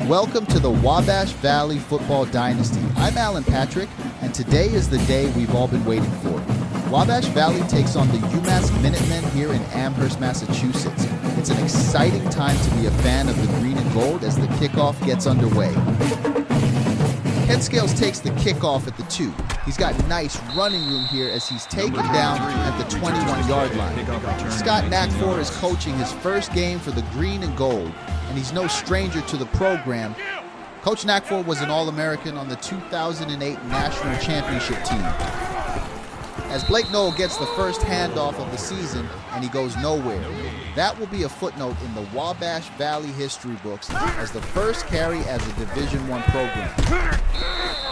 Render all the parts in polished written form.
Welcome to the Wabash Valley Football Dynasty. I'm Alan Patrick, and today is the day we've all been waiting for. Wabash Valley takes on the Umass Minutemen here in Amherst, Massachusetts. It's an exciting time to be a fan of the green and gold as the kickoff gets underway. Ken Scales takes the kickoff at the 2. He's got nice running room here as he's taken down at the 21-yard line. Scott Ncaa is coaching his first game for the green and gold, and he's no stranger to the program. Coach Ncaa was an All-American on the 2008 National Championship team. As Blake Knoll gets the first handoff of the season and he goes nowhere. That will be a footnote in the Wabash Valley history books as the first carry as a Division I program.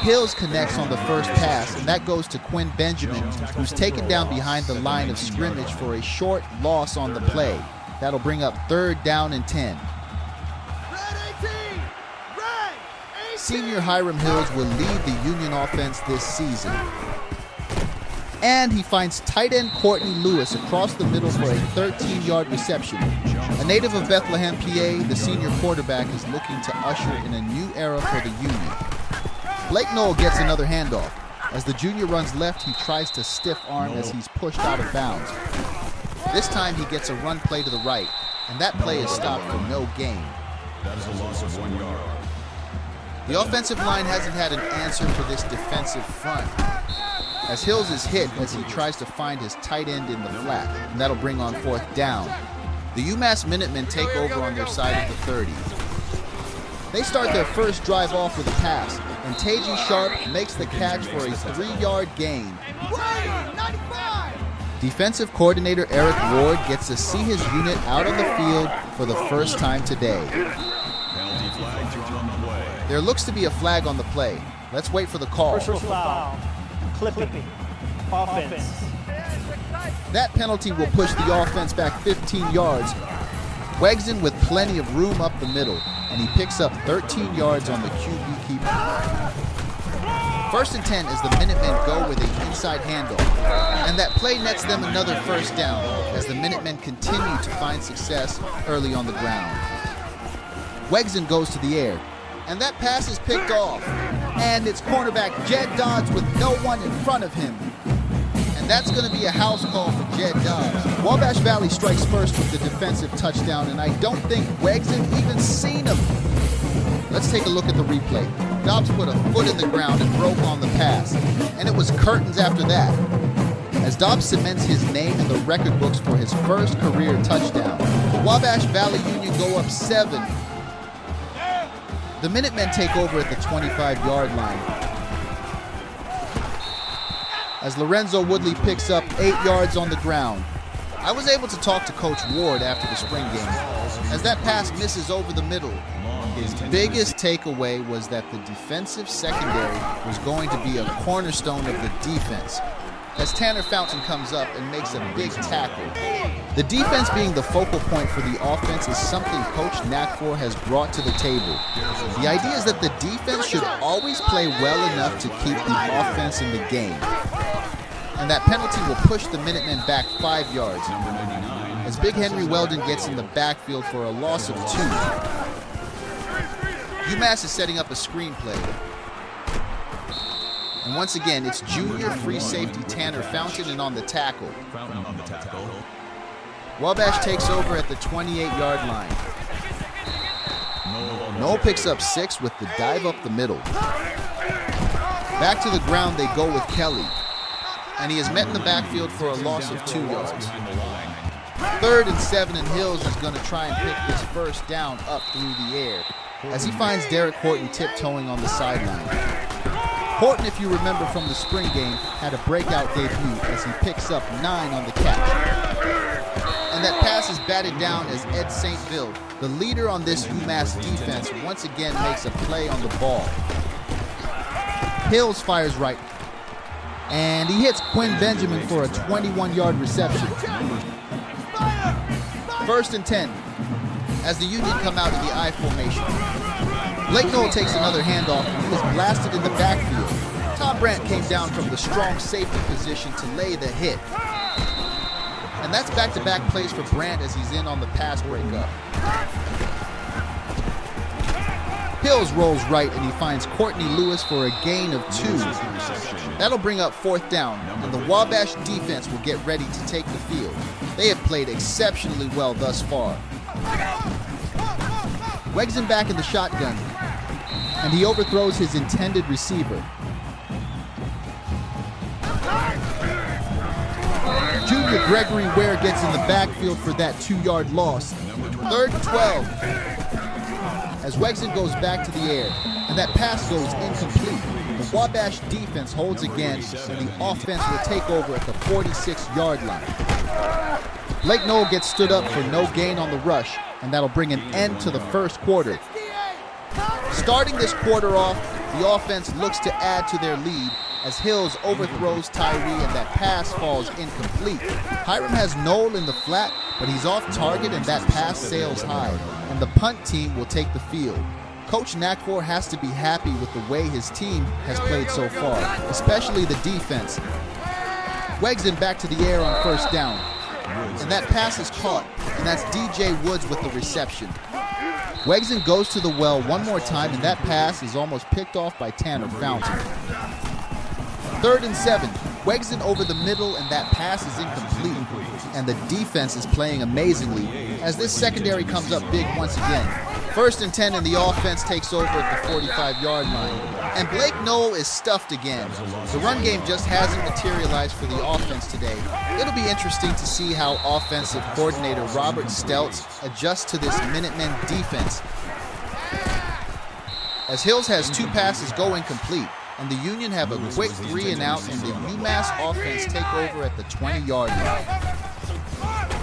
Hills connects on the first pass, and that goes to Quinn Benjamin, who's taken down behind the line of scrimmage for a short loss on the play. That'll bring up 3rd down and 10. Senior Hiram Hills will lead the Union offense this season. And he finds tight end Courtney Lewis across the middle for a 13-yard reception. A native of Bethlehem, PA, the senior quarterback is looking to usher in a new era for the Union. Blake Knoll gets another handoff. As the junior runs left, he tries to stiff arm as he's pushed out of bounds. This time he gets a run play to the right, and that play is stopped for no gain. That is a loss of 1 yard. The offensive line hasn't had an answer for this defensive front, as Hills is hit as he tries to find his tight end in the flat, and that'll bring on 4th down. The UMass Minutemen take over on their side of the 30. They start their first drive off with a pass, and Taji Sharp makes the catch for a 3-yard gain. Defensive coordinator Eric Ward gets to see his unit out on the field for the first time today. Penalty flag thrown on the play. There looks to be a flag on the play. Let's wait for the call. Personal foul. Clipping. Offense. That penalty will push the offense back 15 yards. Wegsden with plenty of room up the middle, and he picks up 13 yards on the QB keeper. 1st and 10 as the Minutemen go with an inside handoff, and that play nets them another 1st down as the Minutemen continue to find success early on the ground. Wegsden goes to the air, and that pass is picked off, and it's cornerback Jed Dodds with no one in front of him. And that's going to be a house call for Jed Dodds. Wabash Valley strikes first with the defensive touchdown, and I don't think Wegsden even seen him. Let's take a look at the replay. Dobbs put a foot in the ground and broke on the pass, and it was curtains after that. As Dobbs cements his name in the record books for his first career touchdown, the Wabash Valley Union go up 7. The Minutemen take over at the 25-yard line, as Lorenzo Woodley picks up 8 yards on the ground. I was able to talk to Coach Ward after the spring game. As that pass misses over the middle, his biggest takeaway was that the defensive secondary was going to be a cornerstone of the defense. As Tanner Fountain comes up and makes a big tackle. The defense being the focal point for the offense is something Coach Ncaa has brought to the table. The idea is that the defense should always play well enough to keep the offense in the game. And that penalty will push the Minutemen back 5 yards as Big Henry Weldon gets in the backfield for a loss of 2. UMass is setting up a screen play. And once again, it's junior free safety Tanner Fountain and on the tackle. Wabash takes over at the 28-yard line. Knoll picks up 6 with the dive up the middle. Back to the ground they go with Kelly, and he is met in the backfield for a loss of 2 yards. 3rd and 7, and Hills is going to try and pick this 1st down up through the air as he finds Derek Horton tiptoeing on the sideline. Horton, if you remember from the spring game, had a breakout debut as he picks up 9 on the catch. And that pass is batted down as Ed St. Ville, the leader on this UMass defense, once again makes a play on the ball. Hills fires right, and he hits Quinn Benjamin for a 21-yard reception. 1st and 10 as the Union come out in the I formation. Blake Knoll takes another handoff, and he is blasted in the backfield. Tom Brandt came down from the strong safety position to lay the hit. And that's back-to-back plays for Brandt as he's in on the pass breakup. Hills rolls right, and he finds Courtney Lewis for a gain of 2. That'll bring up 4th down, and the Wabash defense will get ready to take the field. They have played exceptionally well thus far. Wegson back in the shotgun, and he overthrows his intended receiver. Junior Gregory Ware gets in the backfield for that 2-yard loss. 3rd and 12. As Wegson goes back to the air, and that pass goes incomplete. The Wabash defense holds again, and the offense will take over at the 46-yard line. Blake Knoll gets stood up for no gain on the rush, and that'll bring an end to the first quarter. Starting this quarter off, the offense looks to add to their lead as Hills overthrows Tyree and that pass falls incomplete. Hiram has Knoll in the flat, but he's off target and that pass sails high, and the punt team will take the field. Coach Ncaa has to be happy with the way his team has played so far, especially the defense. Wegson back to the air on 1st down, and that pass is caught, and that's DJ Woods with the reception. Wegson goes to the well one more time, and that pass is almost picked off by Tanner Fountain. 3rd and 7. Wegson over the middle, and that pass is incomplete. And the defense is playing amazingly as this secondary comes up big once again. 1st and 10, and the offense takes over at the 45-yard line. And Blake Knoll is stuffed again. The run game just hasn't materialized for the offense today. It'll be interesting to see how offensive coordinator Robert Steltz adjusts to this Minutemen defense. As Hills has 2 passes go incomplete, and the Union have a quick 3 and out, and the Umass offense take over at the 20-yard line.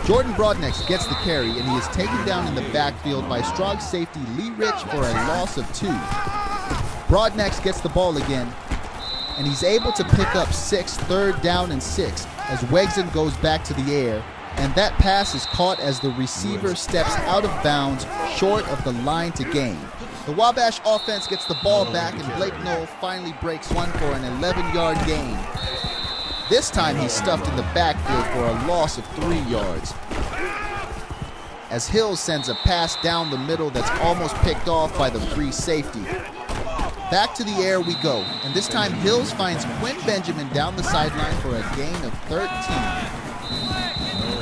Jordan Broadnex gets the carry, and he is taken down in the backfield by strong safety Lee Rich for a loss of 2. Broadnex gets the ball again, and he's able to pick up 6, 3rd down and 6, as Wegson goes back to the air, and that pass is caught as the receiver steps out of bounds short of the line to gain. The Wabash offense gets the ball back, and Blake Knoll finally breaks one for an 11-yard gain. This time he's stuffed in the backfield for a loss of 3 yards. As Hills sends a pass down the middle that's almost picked off by the free safety. Back to the air we go, and this time Hills finds Quinn Benjamin down the sideline for a gain of 13.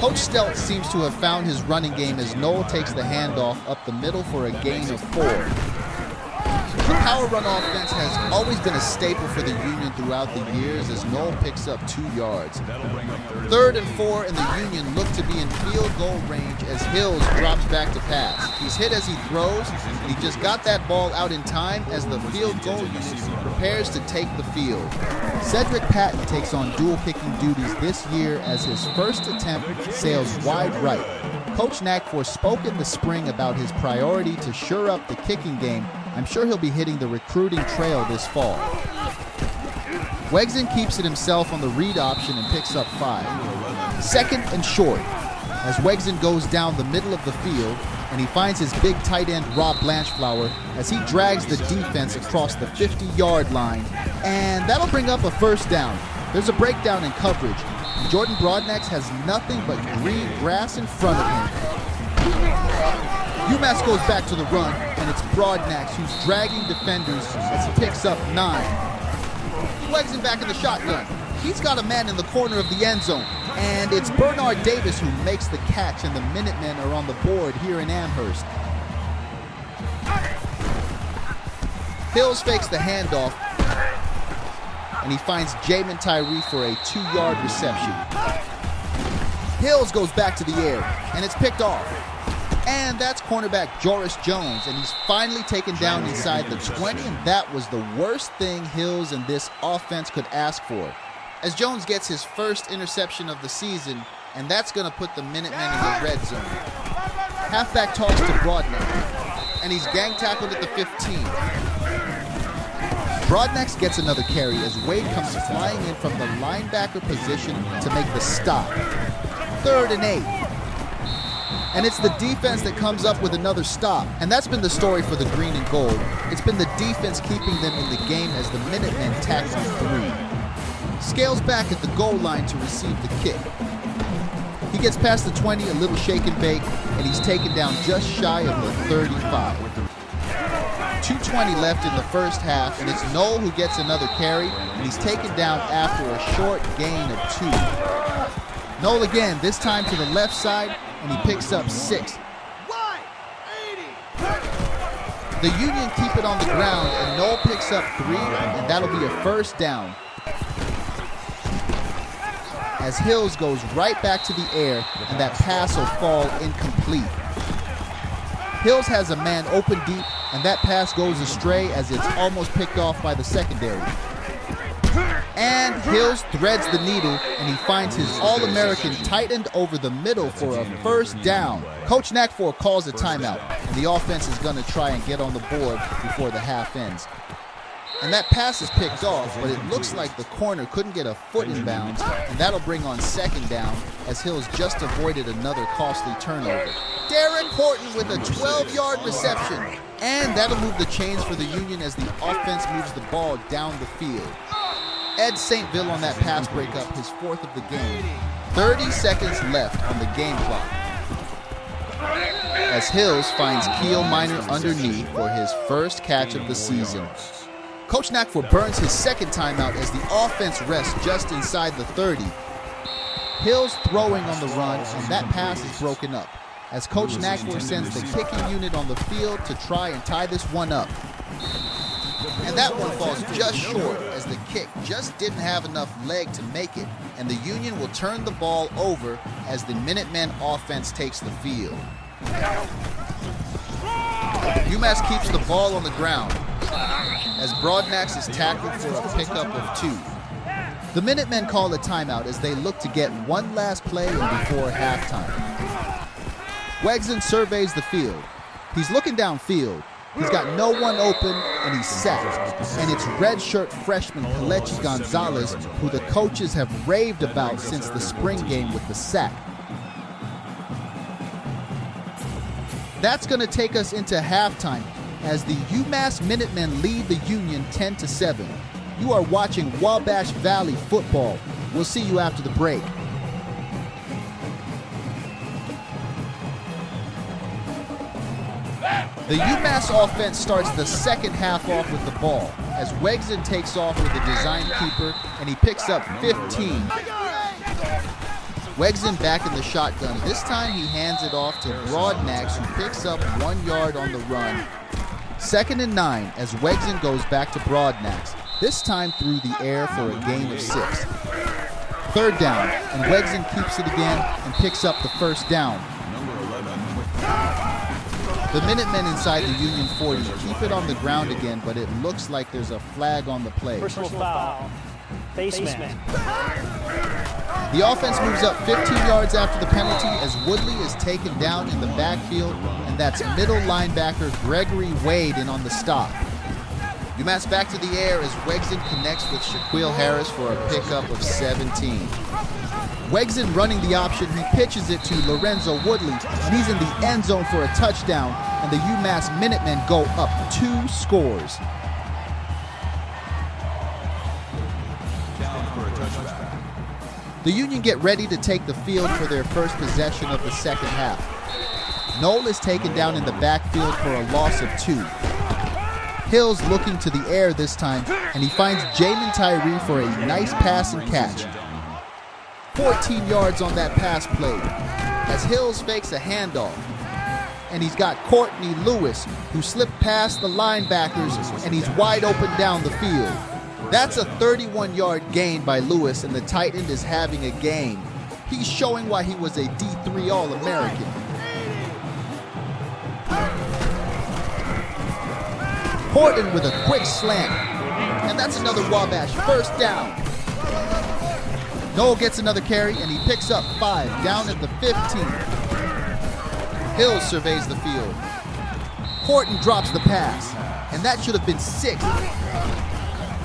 Coach Steltz seems to have found his running game as Knoll takes the handoff up the middle for a gain of 4. The power run offense has always been a staple for the Union throughout the years as Knoll picks up 2 yards. 3rd and 4, and the Union look to be in field goal range as Hills drops back to pass. He's hit as he throws, and he just got that ball out in time as the field goal unit prepares to take the field. Cedric Patton takes on dual kicking duties this year as his first attempt sails wide right. Coach Ncaa spoke in the spring about his priority to shore up the kicking game. I'm sure he'll be hitting the recruiting trail this fall. Wegson keeps it himself on the read option and picks up 5. 2nd and short, as Wegson goes down the middle of the field, and he finds his big tight end Rob Blanchflower as he drags the defense across the 50-yard line, and that'll bring up a 1st down. There's a breakdown in coverage. Jordan Broadnex has nothing but green grass in front of him. Umass goes back to the run, and it's Broadnex who's dragging defenders as he picks up 9. Wegson back in the shotgun. He's got a man in the corner of the end zone, and it's Bernard Davis who makes the catch, and the Minutemen are on the board here in Amherst. Hills fakes the handoff, and he finds Jamin Tyree for a 2-yard reception. Hills goes back to the air, and it's picked off. And that's cornerback Joris Jones, and he's finally taken down inside the 20, and that was the worst thing Hills and this offense could ask for. As Jones gets his first interception of the season, and that's going to put the Minutemen in the red zone. Halfback toss to Broadnex, and he's gang tackled at the 15. Broadnex gets another carry as Wade comes flying in from the linebacker position to make the stop. 3rd and 8. And it's the defense that comes up with another stop. And that's been the story for the green and gold. It's been the defense keeping them in the game as the Minutemen tack on 3. Scales back at the goal line to receive the kick. He gets past the 20, a little shake and bake, and he's taken down just shy of the 35. 2:20 left in the first half, and it's Noel who gets another carry, and he's taken down after a short gain of 2. Noel again, this time to the left side, and he picks up 6. The Union keep it on the ground, and Noel picks up 3, and that'll be a first down. As Hills goes right back to the air, and that pass will fall incomplete. Hills has a man open deep, and that pass goes astray as it's almost picked off by the secondary. And Hills threads the needle, and he finds his All-American tight end over the middle for a first down. Coach Ncaa calls a timeout, and the offense is going to try and get on the board before the half ends. And that pass is picked off, but it looks like the corner couldn't get a foot in bounds, and that'll bring on second down as Hills just avoided another costly turnover. Derek Horton with a 12-yard reception, and that'll move the chains for the Union as the offense moves the ball down the field. Ed St. Ville on that pass breakup, his 4th of the game. 30 seconds left on the game clock. As Hills finds Keel Minor underneath for his first catch of the season. Coach Ncaa burns his second timeout as the offense rests just inside the 30. Hills throwing on the run, and that pass is broken up as Coach Ncaa sends the kicking unit on the field to try and tie this one up. And that one falls just short as the kick just didn't have enough leg to make it, and the Union will turn the ball over as the Minutemen offense takes the field. Umass keeps the ball on the ground as Broadnax is tackled for a pickup of 2. The Minutemen call a timeout as they look to get one last play in before halftime. Wegson surveys the field. He's looking downfield. He's got no one open, and he's sacked. And it's redshirt freshman Kelechi Gonzalez, who the coaches have raved about since the spring game with the sack. That's going to take us into halftime as the Umass Minutemen lead the Union 10-7. You are watching Wabash Valley football. We'll see you after the break. The Umass offense starts the second half off with the ball as Wegson takes off with the design keeper, and he picks up 15. Wegson back in the shotgun. This time he hands it off to Broadnax, who picks up 1 yard on the run. 2nd and 9 as Wegson goes back to Broadnax, this time through the air for a gain of 6. 3rd down, and Wegson keeps it again and picks up the first down. The Minutemen inside the Union 40 keep it on the ground again, but it looks like there's a flag on the play. Personal foul. Baseman. The offense moves up 15 yards after the penalty as Woodley is taken down in the backfield, and that's middle linebacker Gregory Wade in on the stop. Umass back to the air as Wegson connects with Shaquille Harris for a pickup of 17. Wegson running the option, he pitches it to Lorenzo Woodley, and he's in the end zone for a touchdown, and the Umass Minutemen go up 2 scores. The Union get ready to take the field for their first possession of the second half. Noel is taken down in the backfield for a loss of 2. Hills looking to the air this time, and he finds Jamin Tyree for a nice pass and catch. 14 yards on that pass play as Hills fakes a handoff. And he's got Courtney Lewis, who slipped past the linebackers, and he's wide open down the field. That's a 31-yard gain by Lewis, and the tight end is having a game. He's showing why he was a D3 All-American. Horton with a quick slant, and that's another Wabash first down. Noel gets another carry, and he picks up 5 down at the 15. Hills surveys the field. Horton drops the pass, and that should have been 6.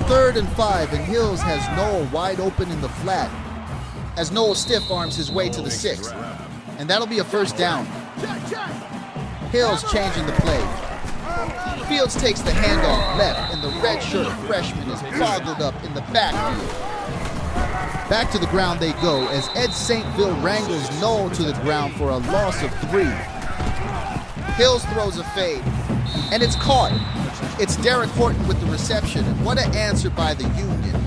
3rd and 5, and Hills has Noel wide open in the flat as Noel stiff arms his way to the 6. And that'll be a first down. Hills changing the play. Fields takes the handoff left, and the redshirt freshman is boggled up in the backfield. Back to the ground they go as Ed St. Ville wrangles Noel to the ground for a loss of 3. Hills throws a fade, and it's caught. It's Derek Horton with the reception, and what an answer by the Union.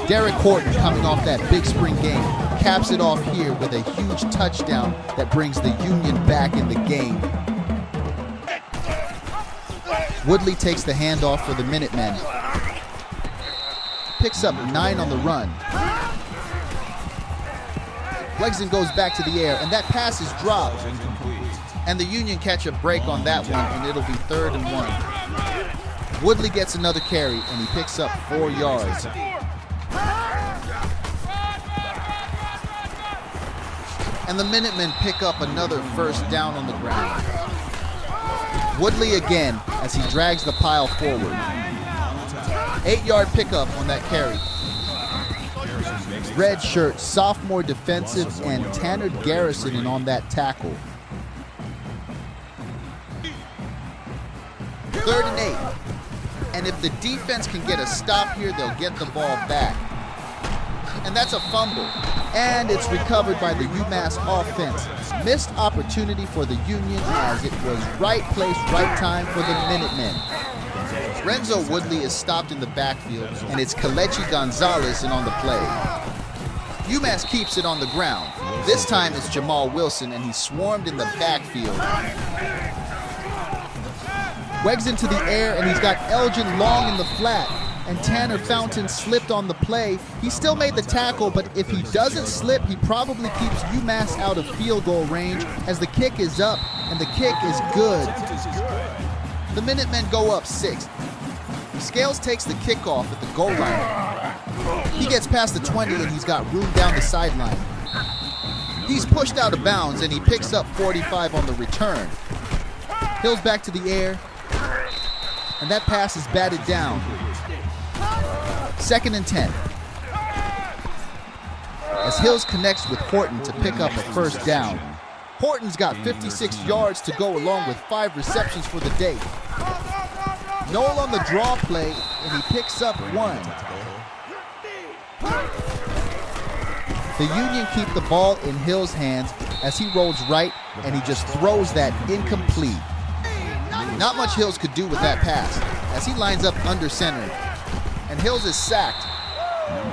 Derek Horton, coming off that big spring game, caps it off here with a huge touchdown that brings the Union back in the game. Woodley takes the handoff for the Minutemen. Picks up 9 on the run. Wegson goes back to the air, and that pass is dropped. And the Union catch a break on that one, and it'll be 3rd and 1. Woodley gets another carry, and he picks up 4 yards. And the Minutemen pick up another first down on the ground. Woodley again as he drags the pile forward. 8-yard pickup on that carry. Red shirt, sophomore defensive end Tanner Garrison in on that tackle. 3rd and 8. And if the defense can get a stop here, they'll get the ball back. And that's a fumble. And it's recovered by the Umass offense. Missed opportunity for the Union as it was right place, right time for the Minutemen. Renzo Woodley is stopped in the backfield, and it's Kelechi Gonzalez in on the play. Umass keeps it on the ground. This time it's Jamal Wilson, and he's swarmed in the backfield. Wegs into the air, and he's got Elgin long in the flat. And Tanner Fountain slipped on the play. He still made the tackle, but if he doesn't slip, he probably keeps UMass out of field goal range as the kick is up, and the kick is good. The Minutemen go up 6. Scales takes the kickoff at the goal line. He gets past the 20, and he's got room down the sideline. He's pushed out of bounds, and he picks up 45 on the return. Hill's back to the air, and that pass is batted down. 2nd and 10. As Hills connects with Horton to pick up a first down. Horton's got 56 yards to go along with 5 receptions for the day. Noel on the draw play, and he picks up 1. The Union keep the ball in Hill's hands as he rolls right, and he just throws that incomplete. Not much Hills could do with that pass as he lines up under center. And Hills is sacked.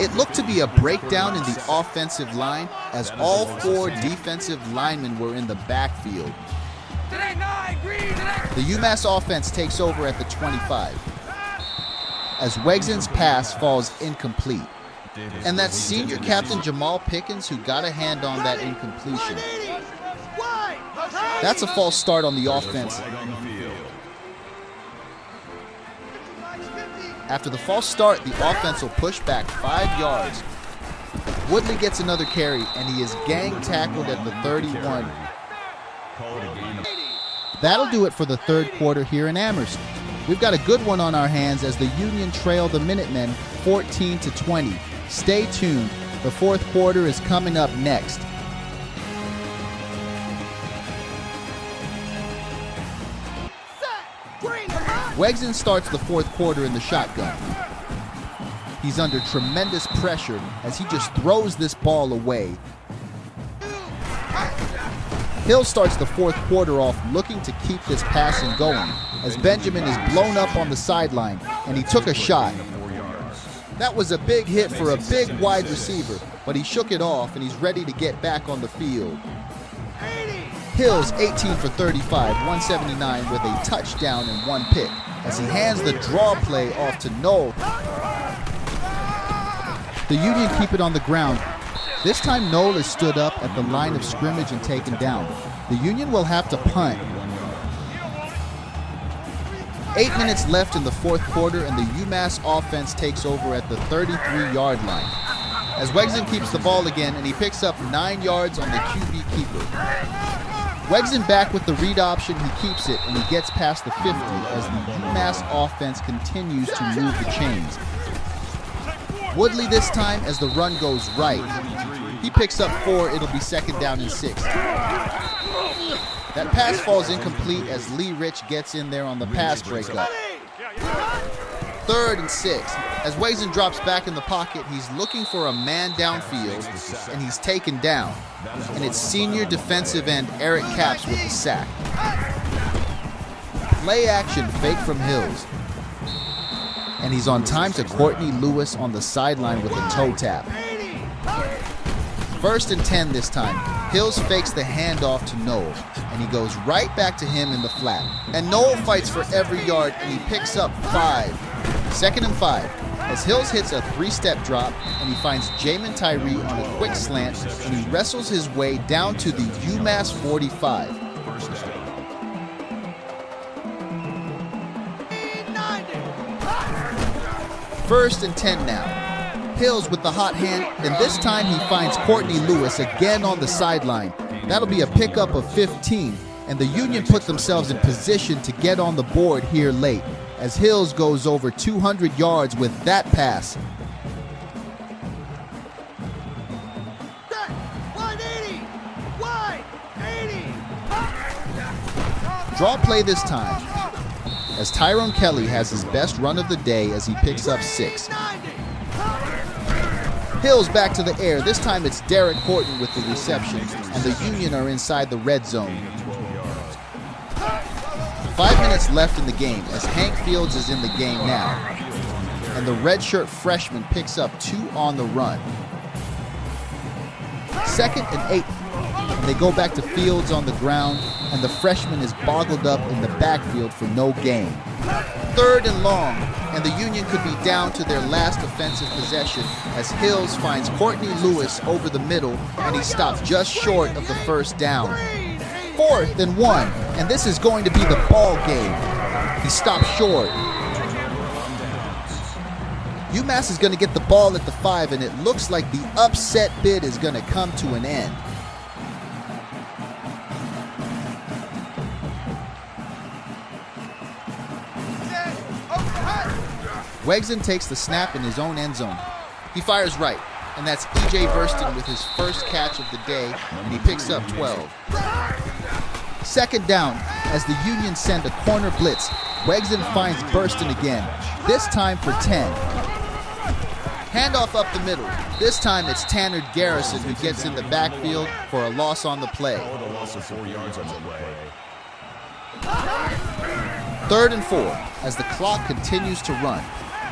It looked to be a breakdown in the offensive line as all 4 defensive linemen were in the backfield. The UMass offense takes over at the 25 as Wegson's pass falls incomplete. And that's senior captain Jamal Pickens who got a hand on that incompletion. That's a false start on the offense. After the false start, the offense will push back 5 yards. Woodley gets another carry, and he is gang tackled at the 31. That'll do it for the 3rd quarter here in Amherst. We've got a good one on our hands as the Union trail the Minutemen 14-20. Stay tuned. The 4th quarter is coming up next. Wegson starts the 4th quarter in the shotgun. He's under tremendous pressure as he just throws this ball away. Hill starts the 4th quarter off looking to keep this passing going as Benjamin is blown up on the sideline, and he took a shot. That was a big hit for a big wide receiver, but he shook it off, and he's ready to get back on the field. Hills 18 for 35, 179 with a touchdown and 1 pick as he hands the draw play off to Noel. The Union keep it on the ground. This time Noel is stood up at the line of scrimmage and taken down. The Union will have to punt. 8 minutes left in the 4th quarter, and the UMass offense takes over at the 33-yard line. As Wegson keeps the ball again, and he picks up 9 yards on the QB keeper. Wegson back with the read option, he keeps it, and he gets past the 50 as the UMass offense continues to move the chains. Woodley this time as the run goes right. He picks up 4, it'll be 2nd down and 6. That pass falls incomplete as Lee Rich gets in there on the pass breakup. 3rd and 6. As Wegson drops back in the pocket, he's looking for a man downfield, and he's taken down. And it's senior defensive end Eric Capps with the sack. Play action fake from Hills. And he's on time to Courtney Lewis on the sideline with a toe tap. 1st and 10 this time. Hills fakes the handoff to Noel, and he goes right back to him in the flat. And Noel fights for every yard, and he picks up 5. 2nd and 5, as Hills hits a 3-step drop, and he finds Jamin Tyree on a quick slant, and he wrestles his way down to the Umass 45. First and 10 now. Hills with the hot hand, and this time he finds Courtney Lewis again on the sideline. That'll be a pickup of 15, and the Union put themselves in position to get on the board here late, as Hills goes over 200 yards with that pass. Draw play this time, as Tyrone Kelly has his best run of the day as he picks up 6. Hills back to the air. This time it's Derek Horton with the reception, and the Union are inside the red zone. 5 minutes left in the game as Hank Fields is in the game now. And the redshirt freshman picks up 2 on the run. 2nd and 8. And they go back to Fields on the ground, and the freshman is boggled up in the backfield for no gain. 3rd and long, and the Union could be down to their last offensive possession as Hills finds Courtney Lewis over the middle, and he stops just short of the 1st down. 4th and 1, and this is going to be the ball game. He stops short. Umass is going to get the ball at the 5, and it looks like the upset bid is going to come to an end. Wegson takes the snap in his own end zone. He fires right, and that's E.J. Burston with his first catch of the day, and he picks up 12. 2nd down, as the Union send a corner blitz. Wegson finds Burston again, this time for 10. Handoff up the middle. This time it's Tanner Garrison who gets in the backfield for a loss on the play. 3rd and 4, as the clock continues to run.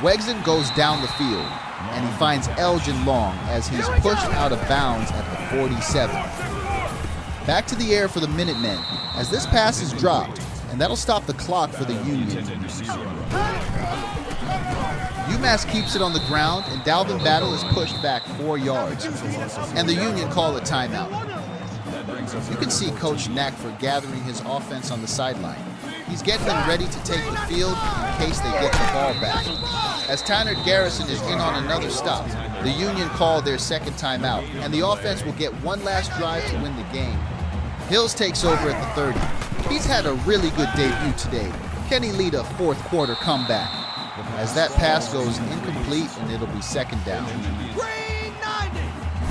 Wegson goes down the field, and he finds Elgin Long as he's pushed out of bounds at the 47. Back to the air for the Minutemen, as this pass is dropped, and that'll stop the clock for the Union. Umass keeps it on the ground, and Dalvin Battle is pushed back 4 yards. And the Union call a timeout. You can see Coach Ncaa gathering his offense on the sideline. He's getting them ready to take the field in case they get the ball back. As Tanner Garrison is in on another stop, the Union call their 2nd timeout, and the offense will get one last drive to win the game. Hills takes over at the 30. He's had a really good debut today. Can he lead a 4th quarter comeback? As that pass goes incomplete, and it'll be 2nd down.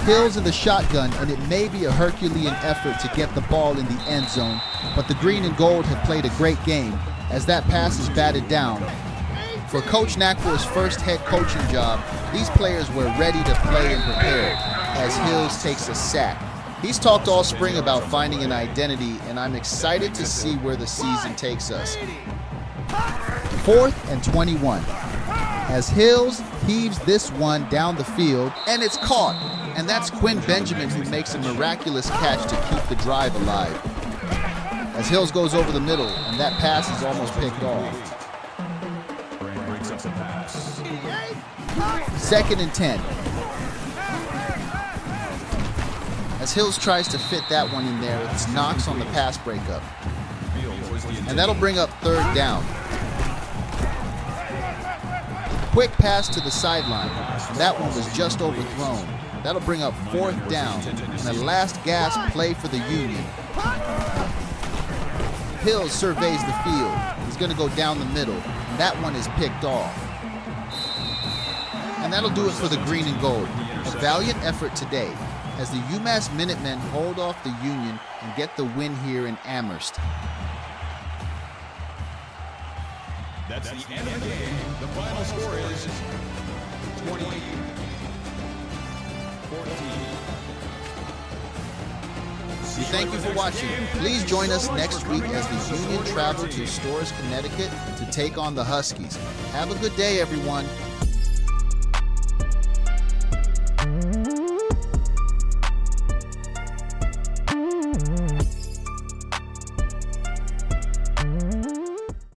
Hills in the shotgun, and it may be a Herculean effort to get the ball in the end zone, but the green and gold have played a great game as that pass is batted down. For Coach Ncaa's first head coaching job, these players were ready to play and prepared as Hills takes a sack. He's talked all spring about finding an identity, and I'm excited to see where the season takes us. 4th and 21. As Hills heaves this one down the field, and it's caught. And that's Quinn Benjamin who makes a miraculous catch to keep the drive alive. As Hills goes over the middle, and that pass is almost picked off. 2nd and 10. As Hills tries to fit that one in there, it's Knox on the pass breakup. And that'll bring up 3rd down. Quick pass to the sideline, and that one was just overthrown. That'll bring up 4th down, and the last gasp play for the Union. Hills surveys the field. He's going to go down the middle, and that one is picked off. And that'll do it for the green and gold. A valiant effort today as the Umass Minutemen hold off the Union and get the win here in Amherst. That's the end of the game. The final score is 20-14. We thank you for watching. Please join us next week as the Union travel to Storrs, Connecticut to take on the Huskies. Have a good day, everyone.